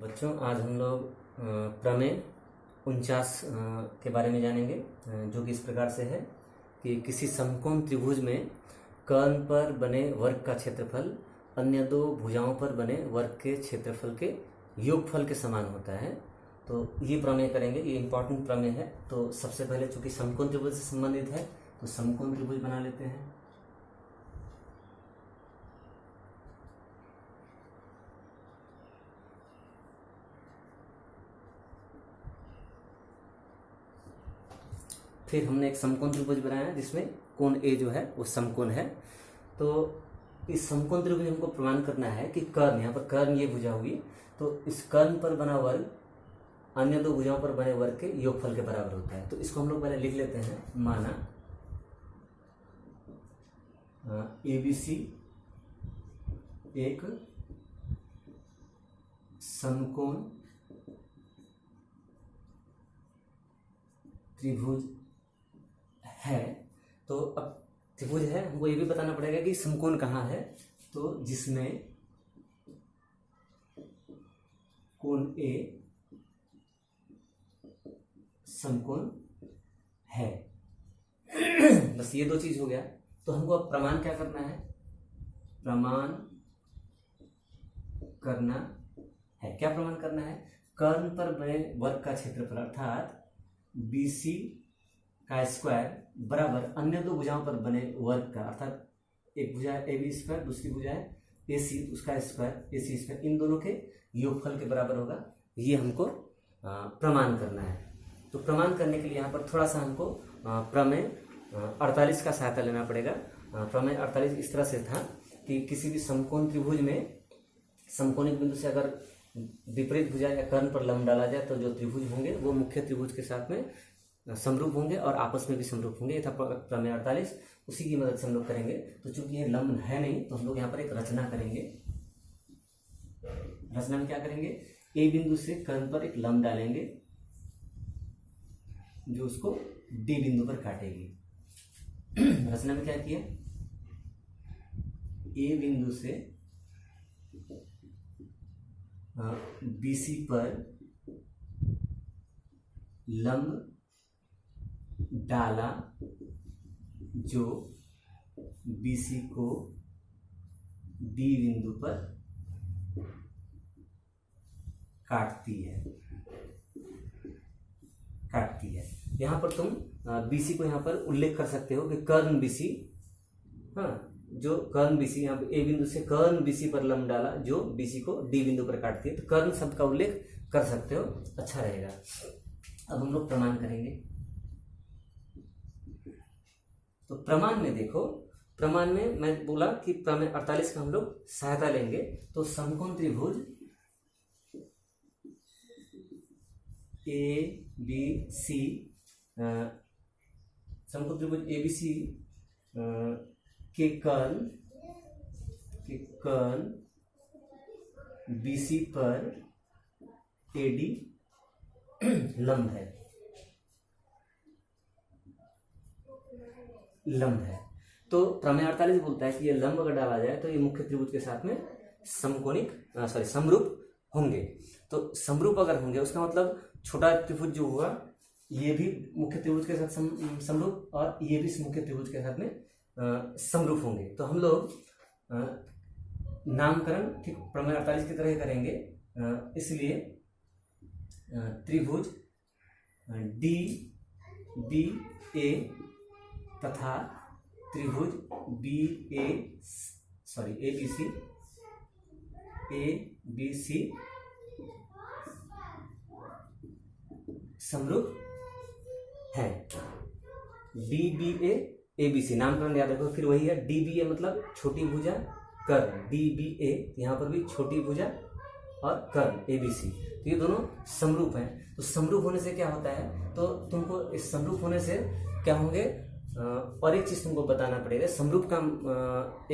बच्चों आज हम लोग प्रमेय 49 के बारे में जानेंगे, जो कि इस प्रकार से है कि किसी समकोण त्रिभुज में कर्ण पर बने वर्ग का क्षेत्रफल अन्य दो भुजाओं पर बने वर्ग के क्षेत्रफल के योगफल के समान होता है। तो ये प्रमेय करेंगे, ये इंपॉर्टेंट प्रमेय है। तो सबसे पहले चूंकि समकोण त्रिभुज से संबंधित है तो समकोण त्रिभुज बना लेते हैं। फिर हमने एक समकोण त्रिभुज बनाया जिसमें कोण ए जो है वो समकोण है। तो इस समकोण त्रिभुज हमको प्रमाण करना है कि कर्ण, यहाँ पर कर्ण ये भुजा हुई, तो इस कर्ण पर बना वर्ग अन्य दो भुजाओं पर बने वर्ग के योगफल के बराबर होता है। तो इसको हम लोग पहले लिख लेते हैं। माना ABC एक समकोण त्रिभुज है। तो अब त्रिभुज है, हमको ये भी बताना पड़ेगा कि समकोण कहाँ है। तो जिसमें कोण ए समकोण है बस ये दो चीज हो गया। तो हमको अब प्रमाण क्या करना है? प्रमाण करना है, क्या प्रमाण करना है? कर्ण पर बने वर्ग का क्षेत्रफल अर्थात BC का स्क्वायर बराबर अन्य दो भुजाओं पर बने वर्ग का, अर्थात एक भुजा है AB स्क्वायर, दूसरी भुजा है AC, उसका स्क्वायर AC स्क्वायर, इन दोनों के योगफल के बराबर होगा। ये हमको प्रमाण करना है। तो प्रमाण करने के लिए यहाँ पर थोड़ा सा हमको प्रमेय 48 का सहायता लेना पड़ेगा। प्रमेय 48 इस तरह से था कि किसी भी समकोण त्रिभुज में समकोणिक बिंदु से अगर विपरीत भुजा या कर्ण पर लंब डाला जाए तो जो त्रिभुज होंगे वो मुख्य त्रिभुज के साथ में समरूप होंगे और आपस में भी समरूप होंगे। ये था प्रमेय 48, उसी की मदद से हम लोग करेंगे। तो चूंकि ये लंब है नहीं तो हम लोग यहाँ पर एक रचना करेंगे। रचना में क्या करेंगे? ए बिंदु से कर्ण पर एक लंब डालेंगे जो उसको डी बिंदु पर काटेगी। रचना में क्या किया? ए बिंदु से BC पर लंब डाला जो BC को D बिंदु पर काटती है। यहाँ पर तुम BC को यहाँ पर उल्लेख कर सकते हो कि कर्ण BC, हाँ, जो कर्ण BC, यहाँ पे A बिंदु से कर्ण BC पर लंब डाला जो BC को D बिंदु पर काटती है। तो कर्ण शब्द का उल्लेख कर सकते हो, अच्छा रहेगा। अब हम लोग प्रमाण करेंगे। तो प्रमाण में देखो, प्रमाण में मैं बोला कि प्रमेय 48 का हम लोग सहायता लेंगे। तो समकोण त्रिभुज ABC, समकोण त्रिभुज ABC के कर्ण BC पर AD लंब है। तो प्रमेय 48 बोलता है कि ये लंब अगर डाला जाए तो ये मुख्य त्रिभुज के साथ में समरूप होंगे। तो समरूप अगर होंगे उसका मतलब छोटा त्रिभुज जो हुआ ये भी मुख्य त्रिभुज के साथ समरूप और ये भी मुख्य त्रिभुज के साथ में समरूप होंगे। तो हम लोग नामकरण ठीक प्रमेय 48 की तरह करेंगे। इसलिए त्रिभुज DBA तथा त्रिभुज ABC समरूप है। DBA ABC नामकरण याद रखो। फिर वही है DBA मतलब छोटी भुजा कर्ण, DBA यहाँ पर भी छोटी भुजा और कर्ण ABC, तो ये दोनों समरूप हैं। तो समरूप होने से क्या होता है? तो तुमको इस समरूप होने से क्या होंगे और एक चीज तुमको बताना पड़ेगा। समरूप का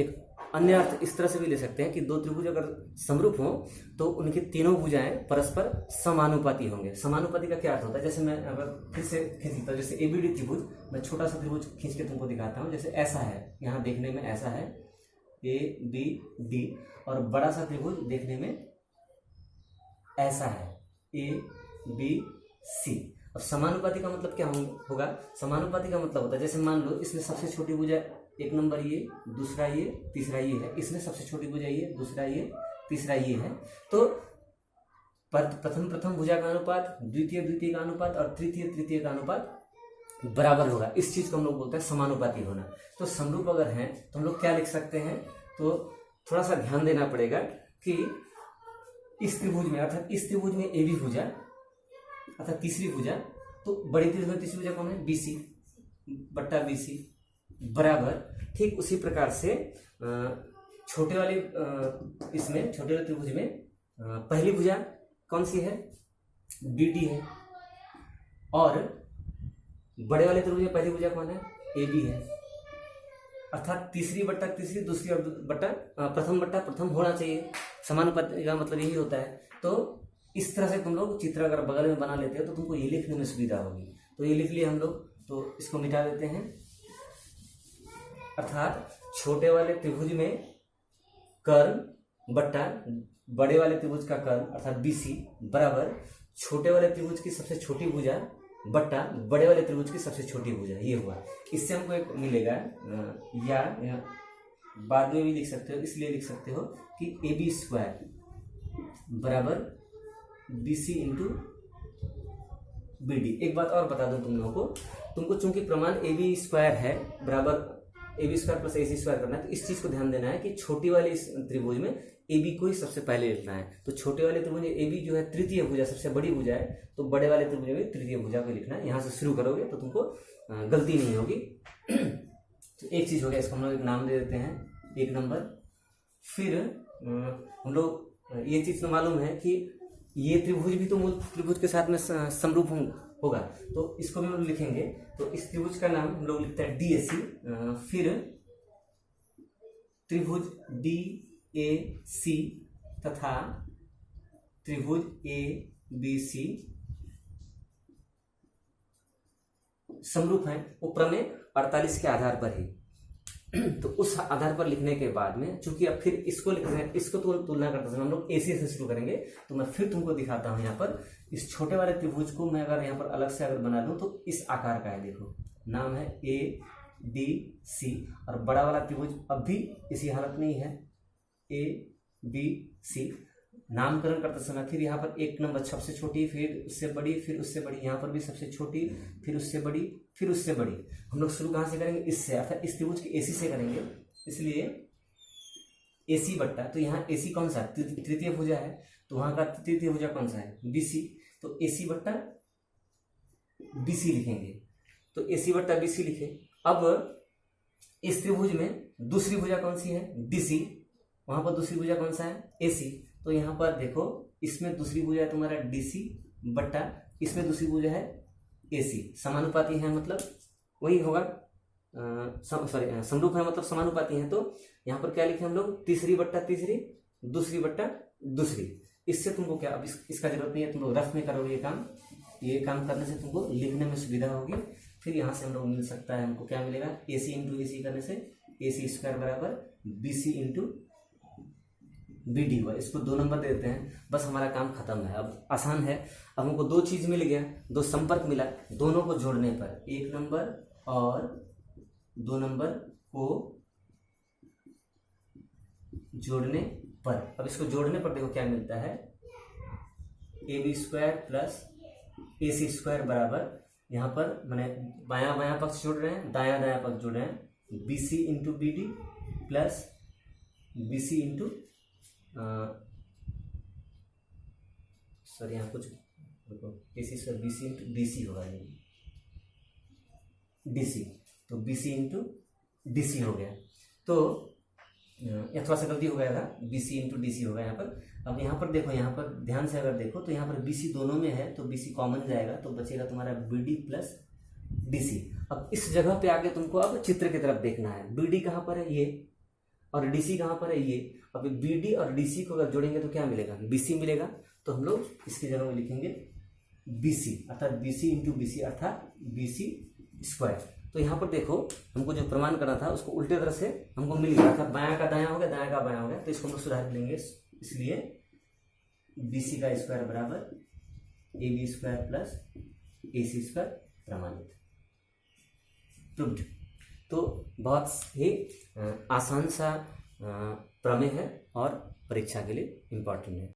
एक अन्य अर्थ इस तरह से भी ले सकते हैं कि दो त्रिभुज अगर समरूप हो तो उनकी तीनों भुजाएं परस्पर समानुपाती होंगे। समानुपाती का क्या अर्थ होता है? जैसे मैं अगर फिर से खींचता हूँ, जैसे ABD त्रिभुज, मैं छोटा सा त्रिभुज खींच के तुमको दिखाता हूँ। जैसे ऐसा है, यहाँ देखने में ऐसा है ABD, और बड़ा सा त्रिभुज देखने में ऐसा है ए बी सी। अब समानुपाती का मतलब क्या होगा? समानुपाती का मतलब होता है जैसे मान लो इसमें सबसे छोटी भुजा एक नंबर ये, दूसरा ये, तीसरा ये है, इसमें सबसे छोटी भुजा ये, दूसरा ये, तीसरा ये है। तो प्रथम भुजा का अनुपात, द्वितीय का अनुपात और तृतीय का अनुपात बराबर होगा। इस चीज को हम लोग बोलते हैं समानुपाती होना। तो समरूप अगर है तो हम लोग क्या लिख सकते हैं? तो थोड़ा सा ध्यान देना पड़ेगा कि इस त्रिभुज में अर्थात इस त्रिभुज में ए बी भुजा अर्थात तीसरी भुजा, तो बड़ी त्रिभुज में तीसरी भुजा कौन है? BC बट्टा BC बराबर। ठीक उसी प्रकार से छोटे वाले त्रिभुज में पहली भुजा कौन सी है? BD है। और बड़े वाले त्रिभुज में पहली भुजा कौन है? AB है। अर्थात तीसरी बट्टा तीसरी, दूसरी और प्रथम बट्टा प्रथम होना चाहिए। समानुपाती का मतलब यही होता है। तो इस तरह से तुम लोग चित्र अगर बगल में बना लेते हो तो तुमको ये लिखने में सुविधा होगी। तो ये लिख लिए हम लोग, तो इसको मिटा देते हैं। अर्थात छोटे वाले त्रिभुज में कर्ण बट्टा बड़े वाले त्रिभुज का कर्ण अर्थात BC बराबर छोटे वाले त्रिभुज की सबसे छोटी भुजा बट्टा बड़े वाले त्रिभुज की सबसे छोटी भुजा। ये हुआ। इससे हमको एक मिलेगा या बाद में भी लिख सकते हो, इसलिए लिख सकते हो कि AB स्क्वायर बराबर BC इंटू BD। एक बात और बता दूं तुम लोगों को, तुमको चूंकि प्रमाण AB स्क्वायर है बराबर AB square plus AC square करना है, तो इस चीज को ध्यान देना है कि छोटी वाली इस त्रिभुज में AB को ही सबसे पहले लिखना है। तो छोटे वाले त्रिभुज में AB जो है तृतीय भुजा, सबसे बड़ी भुजा है, तो बड़े वाले त्रिभुज में तृतीय भुजा को लिखना है। यहाँ से शुरू करोगे तो तुमको गलती नहीं होगी। तो एक चीज हो गया, इसको हम लोग एक नाम दे देते हैं, एक नंबर। फिर हम लोग ये चीज तो मालूम है कि ये त्रिभुज भी तो मूल त्रिभुज के साथ में समरूप होगा, तो इसको भी हम लोग लिखेंगे। तो इस त्रिभुज का नाम हम लोग लिखते हैं DAC। फिर त्रिभुज DAC तथा त्रिभुज ABC समरूप है उपप्रमेय 48 के आधार पर ही। तो उस आधार पर लिखने के बाद में, चूंकि अब फिर इसको तो तुलना करते समय हम लोग AC से शुरू करेंगे, तो मैं फिर तुमको दिखाता हूं। यहाँ पर इस छोटे वाले त्रिभुज को मैं अगर यहाँ पर अलग से अगर बना लूं तो इस आकार का है। देखो नाम है ADC। और बड़ा वाला त्रिभुज अब भी इसी हालत में ही है, ABC। नामकरण करते समय फिर यहाँ पर एक नंबर सबसे छोटी, फिर उससे बड़ी, फिर उससे बड़ी, यहाँ पर भी सबसे छोटी, फिर उससे बड़ी, फिर उससे बड़ी। हम लोग शुरू कहाँ से करेंगे? इससे, अर्थात इस त्रिभुज की AC से करेंगे। इसलिए AC बट्टा, तो यहाँ AC कौन सा? तृतीय भुजा है, तो वहां का तृतीय भुजा कौन सा है? BC। तो AC बट्टा BC लिखेंगे। तो AC बट्टा BC लिखे। अब इस त्रिभुज में दूसरी भुजा कौन सी है? DC। वहां पर दूसरी भुजा कौन सा है? AC। तो यहाँ पर देखो, इसमें दूसरी भुजा है तुम्हारा DC बट्टा इसमें दूसरी भुजा है AC। समानुपाती है मतलब वही होगा, समरूप है मतलब समानुपाती है। तो यहाँ पर क्या लिखे हम लोग? तीसरी बट्टा तीसरी, दूसरी बट्टा दूसरी। इससे तुमको क्या, अब इसका जरूरत नहीं है, तुम लोग रफ में करोगे ये काम करने से तुमको लिखने में सुविधा होगी। फिर यहाँ से हम लोग मिल सकता है, हमको क्या मिलेगा? AC इंटू AC करने से AC स्क्वायर बराबर BC इंटू BD हुआ। इसको 2 नंबर दे देते हैं, बस हमारा काम खत्म है। अब आसान है। अब हमको 2 चीज मिल गया, 2 संपर्क मिला, दोनों को जोड़ने पर 1 नंबर और 2 नंबर को जोड़ने पर, अब इसको जोड़ने पर देखो क्या मिलता है? AB square plus AC square बराबर, यहाँ पर मैंने बायां पक्ष जोड़ रहे हैं, दायां पक्ष जोड़ रहे हैं, BC into BD plus BC into sir यहाँ कुछ AC square BC into DC होगा, ये DC। तो BC इंटू DC हो गया। तो यह थोड़ा सा गलती हो गया था, BC इंटू DC होगा यहाँ पर। अब यहाँ पर देखो, यहाँ पर ध्यान से अगर देखो तो यहाँ पर BC दोनों में है, तो BC कॉमन जाएगा, तो बचेगा तुम्हारा BD प्लस DC। अब इस जगह पे आके तुमको अब चित्र की तरफ देखना है। BD कहाँ पर है? ये। और DC कहाँ पर है? ये। अब BD और DC को अगर जोड़ेंगे तो क्या मिलेगा? BC मिलेगा। तो हम लोग इसकी जगह में लिखेंगे BC, अर्थात BC इंटू BC अर्थात BC स्क्वायर। तो यहाँ पर देखो, हमको जो प्रमाण करना था उसको उल्टे तरह से हमको मिल गया, अर्थात बायां का दायां हो गया, दायां का बायां हो गया। तो इसको हम लोग सुधार लेंगे, इसलिए बी सी का स्क्वायर बराबर A B square plus A C square प्रमाणित, प्रूव्ड। तो बहुत ही आसान सा प्रमेय है और परीक्षा के लिए इम्पोर्टेंट है।